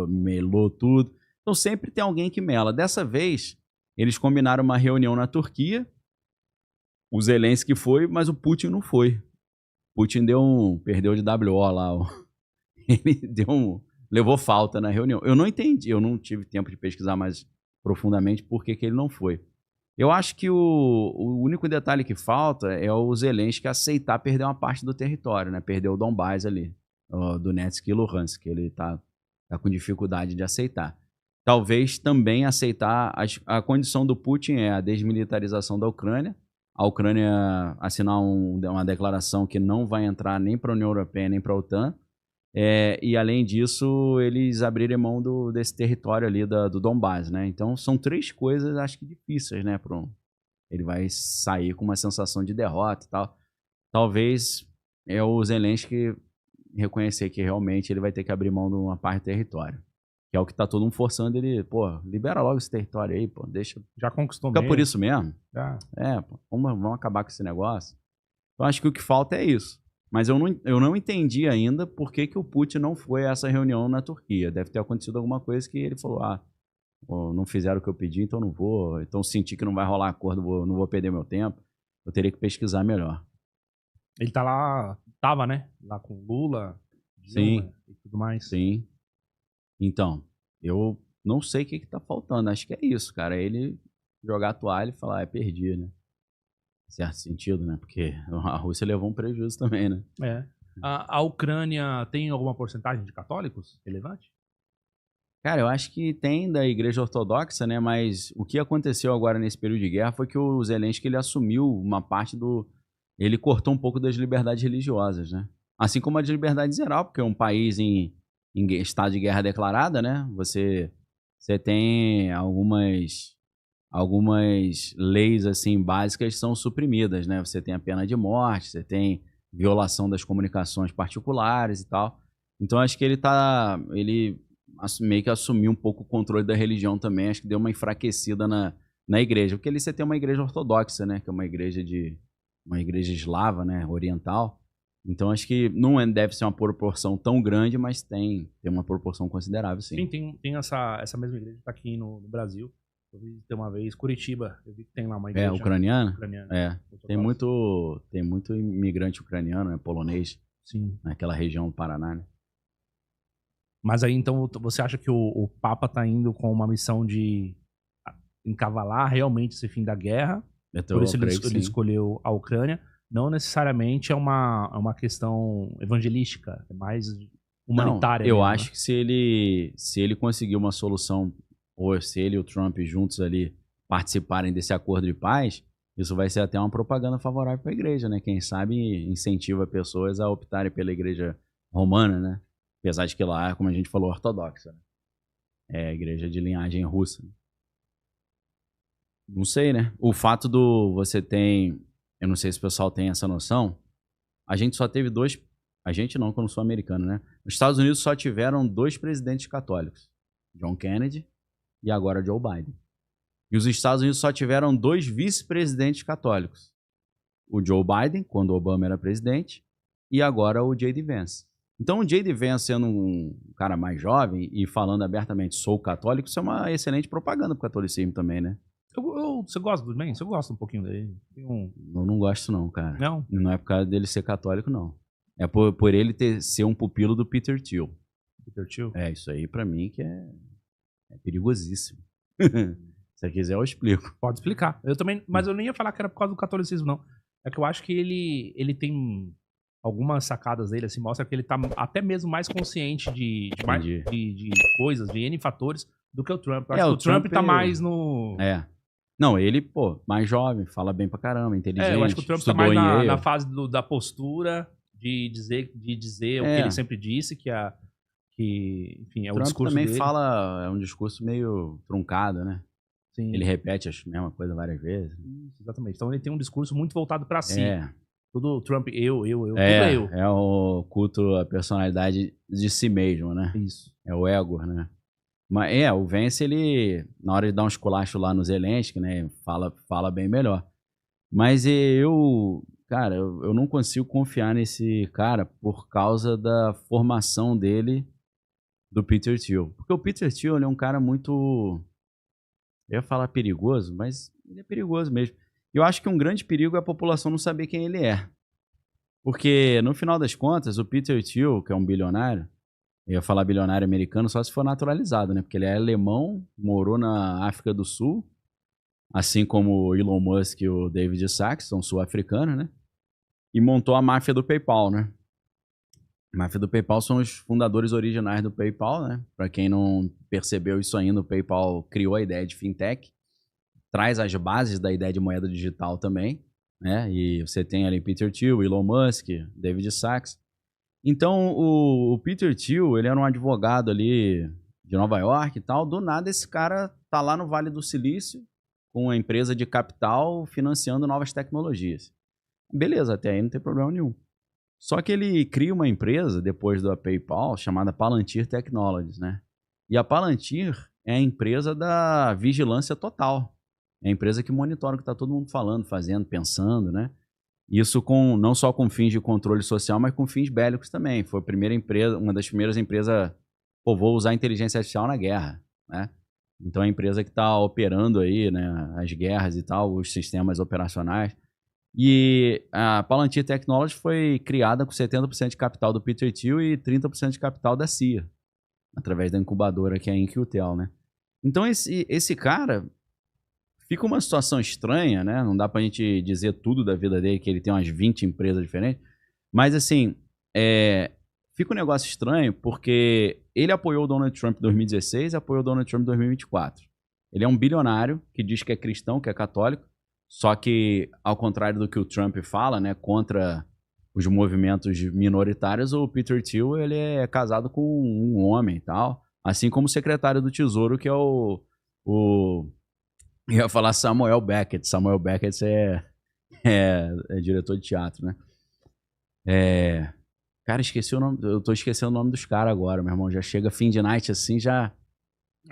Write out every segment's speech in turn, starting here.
melou tudo. Então sempre tem alguém que mela. Dessa vez, eles combinaram uma reunião na Turquia, o Zelensky foi, mas o Putin não foi. O Putin perdeu de WO lá. Ele levou falta na reunião. Eu não entendi, eu não tive tempo de pesquisar mais profundamente por que ele não foi. Eu acho que o único detalhe que falta é o Zelensky aceitar perder uma parte do território, né? Perder o Donbás ali, o Donetsk e Luhansk, que ele tá com dificuldade de aceitar. Talvez também aceitar a condição do Putin é a desmilitarização da Ucrânia, a Ucrânia assinar uma declaração que não vai entrar nem para a União Europeia nem para a OTAN, e além disso eles abrirem mão desse território ali do Donbás, né? Então são 3 coisas, acho que difíceis, né? Ele vai sair com uma sensação de derrota e tal. Talvez o Zelensky reconhecer que realmente ele vai ter que abrir mão de uma parte do território. Que é o que tá todo mundo forçando ele, libera logo esse território aí, deixa. Já conquistou mesmo. Fica por isso mesmo. Já. Vamos acabar com esse negócio. Então acho que o que falta é isso. Mas eu não entendi ainda por que o Putin não foi a essa reunião na Turquia. Deve ter acontecido alguma coisa que ele falou, não fizeram o que eu pedi, então não vou. Então senti que não vai rolar acordo, não vou perder meu tempo. Eu teria que pesquisar melhor. Ele tava, né? Lá com Lula, Dilma e tudo mais. Sim. Então, eu não sei o que tá faltando. Acho que é isso, cara. Ele jogar a toalha e falar, perdi, né? Em certo sentido, né? Porque a Rússia levou um prejuízo também, né? A Ucrânia tem alguma porcentagem de católicos relevante? Cara, eu acho que tem da Igreja Ortodoxa, né? Mas o que aconteceu agora nesse período de guerra foi que o Zelensky ele assumiu uma parte ele cortou um pouco das liberdades religiosas, né? Assim como a de liberdade geral, porque é um país em estado de guerra declarada, né? Você tem algumas leis assim básicas que são suprimidas, né? Você tem a pena de morte, você tem violação das comunicações particulares e tal. Então acho que ele meio que assumiu um pouco o controle da religião também. Acho que deu uma enfraquecida na igreja, porque ali você tem uma igreja ortodoxa, né? Que é uma igreja eslava, né? Oriental. Então acho que não deve ser uma proporção tão grande, mas tem uma proporção considerável, sim. Sim, tem essa mesma igreja que tá aqui no Brasil. Eu vi ter uma vez, Curitiba, eu vi que tem lá uma igreja. Ucraniana? Tem muito imigrante ucraniano, né? Polonês. Sim. Naquela região do Paraná, né? Mas aí, então, você acha que o Papa tá indo com uma missão de encavalar realmente esse fim da guerra? Por isso ele escolheu a Ucrânia. Não necessariamente é uma questão evangelística, é mais humanitária. Eu acho que se ele conseguir uma solução, ou se ele e o Trump juntos ali participarem desse acordo de paz, isso vai ser até uma propaganda favorável para a igreja, né? Quem sabe incentiva pessoas a optarem pela igreja romana, né? Apesar de que lá, como a gente falou, ortodoxa, né? É a igreja de linhagem russa. Não sei, né? O fato você tem... Eu não sei se o pessoal tem essa noção. A gente só teve 2... A gente não, que eu não sou americano, né? Os Estados Unidos só tiveram 2 presidentes católicos. John Kennedy e agora Joe Biden. E os Estados Unidos só tiveram 2 vice-presidentes católicos. O Joe Biden, quando o Obama era presidente, e agora o J.D. Vance. Então o J.D. Vance sendo um cara mais jovem e falando abertamente sou católico, isso é uma excelente propaganda pro catolicismo também, né? Você gosta do Vance? Eu gosto um pouquinho dele. Eu não gosto não, cara. Não? Não é por causa dele ser católico, não. É por ele ser um pupilo do Peter Thiel. Peter Thiel? Isso aí pra mim que é perigosíssimo. Se você quiser eu explico. Pode explicar. Eu também, mas eu nem ia falar que era por causa do catolicismo, não. É que eu acho que ele tem algumas sacadas dele, assim, mostra que ele tá até mesmo mais consciente de coisas, de N fatores, do que o Trump. Eu acho que o Trump tá mais no... Não, ele, mais jovem, fala bem pra caramba, inteligente. Eu acho que o Trump tá mais na fase da postura, de dizer o que ele sempre disse, enfim, é o discurso dele. Trump também fala, é um discurso meio truncado, né? Sim. Ele repete a mesma coisa várias vezes. Isso, exatamente. Então ele tem um discurso muito voltado pra si. Tudo Trump, eu, tudo eu. É o culto à personalidade de si mesmo, né? Isso. É o ego, né? Mas o Vance, ele, na hora de dar um esculacho lá no Zelensky, né? Fala bem melhor. Mas cara, eu não consigo confiar nesse cara por causa da formação dele do Peter Thiel. Porque o Peter Thiel, ele é um cara muito... Eu ia falar perigoso, mas ele é perigoso mesmo. Eu acho que um grande perigo é a população não saber quem ele é. Porque, no final das contas, o Peter Thiel, que é um bilionário, eu ia falar bilionário americano só se for naturalizado, né? Porque ele é alemão, morou na África do Sul, assim como o Elon Musk e o David Sacks, são sul-africanos, né? E montou a máfia do PayPal, né? A máfia do PayPal são os fundadores originais do PayPal, né? Para quem não percebeu isso ainda, o PayPal criou a ideia de fintech, traz as bases da ideia de moeda digital também, né? E você tem ali Peter Thiel, Elon Musk, David Sacks. Então, o Peter Thiel, ele era um advogado ali de Nova York e tal. Do nada, esse cara tá lá no Vale do Silício com uma empresa de capital financiando novas tecnologias. Beleza, até aí não tem problema nenhum. Só que ele cria uma empresa, depois da PayPal, chamada Palantir Technologies, né? E a Palantir é a empresa da vigilância total. É a empresa que monitora o que está todo mundo falando, fazendo, pensando, né? Isso não só com fins de controle social, mas com fins bélicos também. Foi a primeira empresa, uma das primeiras empresas, vou usar a inteligência artificial na guerra, né? Então é a empresa que está operando aí, né, as guerras e tal, os sistemas operacionais. E a Palantir Technologies foi criada com 70% de capital do Peter Thiel e 30% de capital da CIA, através da incubadora que é a Incutel, né? Então esse cara fica uma situação estranha, né? Não dá pra gente dizer tudo da vida dele, que ele tem umas 20 empresas diferentes, mas assim, fica um negócio estranho porque ele apoiou o Donald Trump em 2016 e apoiou o Donald Trump em 2024. Ele é um bilionário que diz que é cristão, que é católico, só que, ao contrário do que o Trump fala, né, contra os movimentos minoritários, o Peter Thiel, ele é casado com um homem e tal, assim como o secretário do Tesouro, que é o eu ia falar Samuel Beckett. Samuel Beckett é diretor de teatro, né? Cara, esqueci o nome, eu tô esquecendo o nome dos caras agora, meu irmão, já chega fim de night assim, já...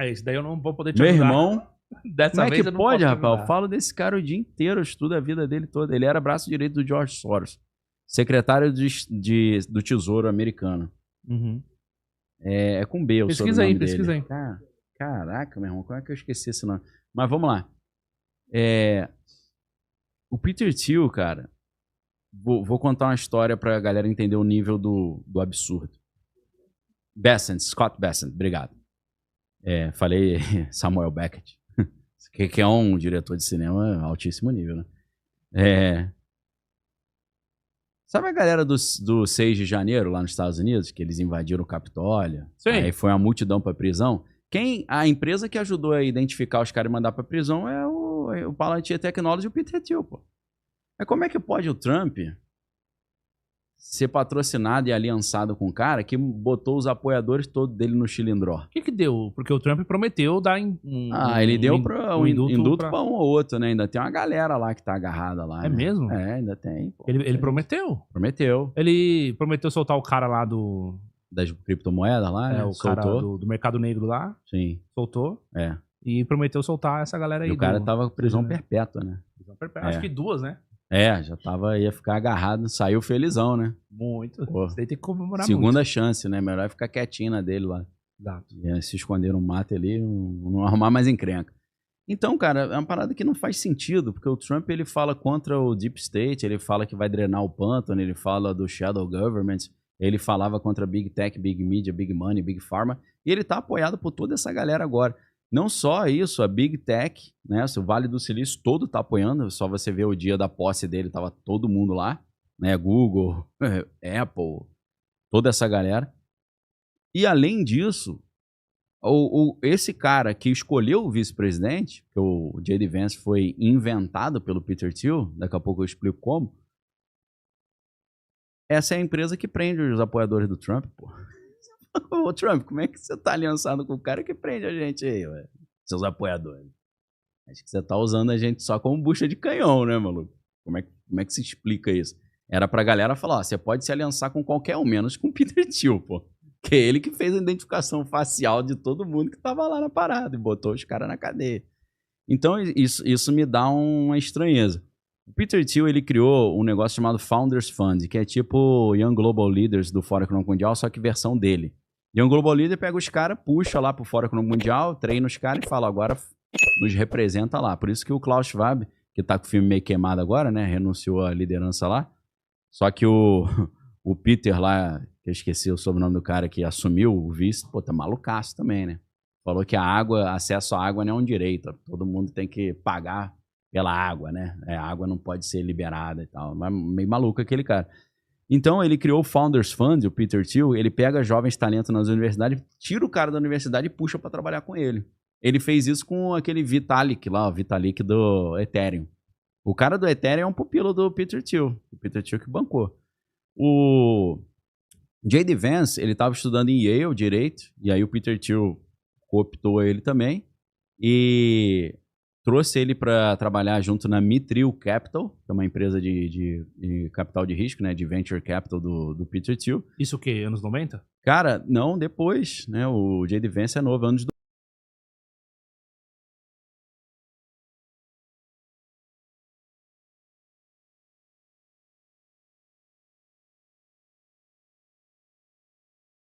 Isso daí eu não vou poder te meu ajudar. Irmão... Dessa Como é vez que eu não pode, posso rapaz? ajudar. Eu falo desse cara o dia inteiro, eu estudo a vida dele toda. Ele era braço direito do George Soros, secretário do Tesouro americano. Uhum. É com B o pesquisa sobrenome aí, pesquisa dele. aí. Caraca, meu irmão, como é que eu esqueci esse nome? Mas vamos lá. O Peter Thiel, cara, vou contar uma história pra galera entender o nível do absurdo. Scott Bessent, obrigado. Falei Samuel Beckett. Que é um diretor de cinema altíssimo nível, né? Sabe a galera do 6 de janeiro lá nos Estados Unidos, que eles invadiram o Capitólio? Sim. Aí foi uma multidão pra prisão. A empresa que ajudou a identificar os caras e mandar pra prisão é o Palantir Technologies e o Peter Thiel, pô. Como é que pode o Trump ser patrocinado e aliançado com um cara que botou os apoiadores todos dele no chilindró? O que deu? Porque o Trump prometeu dar ele deu um induto pra um ou outro, né? Ainda tem uma galera lá que tá agarrada lá. É, né? Mesmo? Ainda tem. Pô, ele prometeu? Prometeu. Ele prometeu soltar o cara lá das criptomoedas lá, né? O cara do mercado negro lá. Sim. Soltou. E prometeu soltar essa galera aí. E o cara tava com prisão perpétua, né? Prisão perpétua. Acho que 2, né? Ia ficar agarrado, saiu felizão, né? Muito. Pô, isso daí tem que comemorar segunda muito. chance, né? Melhor ficar quietinho na dele lá. Exato. Se esconder no mato ali, não arrumar mais encrenca. Então, cara, é uma parada que não faz sentido, porque o Trump, ele fala contra o Deep State, ele fala que vai drenar o pântano, ele fala do Shadow Government, ele falava contra Big Tech, Big Media, Big Money, Big Pharma, e ele tá apoiado por toda essa galera agora. Não só isso, a Big Tech, né, o Vale do Silício todo tá apoiando, só você ver o dia da posse dele, tava todo mundo lá, né, Google, Apple, toda essa galera. E além disso, esse cara que escolheu o vice-presidente, que o J.D. Vance foi inventado pelo Peter Thiel, daqui a pouco eu explico como, essa é a empresa que prende os apoiadores do Trump, pô. Ô Trump, como é que você tá aliançado com o cara que prende a gente aí, ué? Seus apoiadores? Acho que você tá usando a gente só como bucha de canhão, né, maluco? Como é que se explica isso? Era pra galera falar, ó, você pode se aliançar com qualquer um, menos com o Peter Thiel, pô. Que é ele que fez a identificação facial de todo mundo que tava lá na parada e botou os caras na cadeia. Então isso me dá uma estranheza. O Peter Thiel, ele criou um negócio chamado Founders Fund, que é tipo Young Global Leaders do Fórum Econômico Mundial, só que versão dele. E um Global Leader pega os caras, puxa lá pro Fórum Econômico Mundial, treina os caras e fala, agora nos representa lá. Por isso que o Klaus Schwab, que tá com o filme meio queimado agora, né? Renunciou à liderança lá. Só que o Peter lá, que eu esqueci o sobrenome do cara que assumiu o vice, pô, tá malucaço também, né? Falou que acesso à água não é um direito. Todo mundo tem que pagar pela água, né? A água não pode ser liberada e tal. Mas meio maluco aquele cara. Então, ele criou o Founders Fund, o Peter Thiel. Ele pega jovens talentos nas universidades, tira o cara da universidade e puxa para trabalhar com ele. Ele fez isso com aquele Vitalik lá, o Vitalik do Ethereum. O cara do Ethereum é um pupilo do Peter Thiel. O Peter Thiel que bancou. O J.D. Vance, ele estava estudando em Yale, direito, e aí o Peter Thiel cooptou ele também e trouxe ele para trabalhar junto na Mithril Capital, que é uma empresa de capital de risco, né, de venture capital do Peter Thiel. Isso o quê? Anos 90? Cara, não, depois, né? O J.D. Vance é novo, anos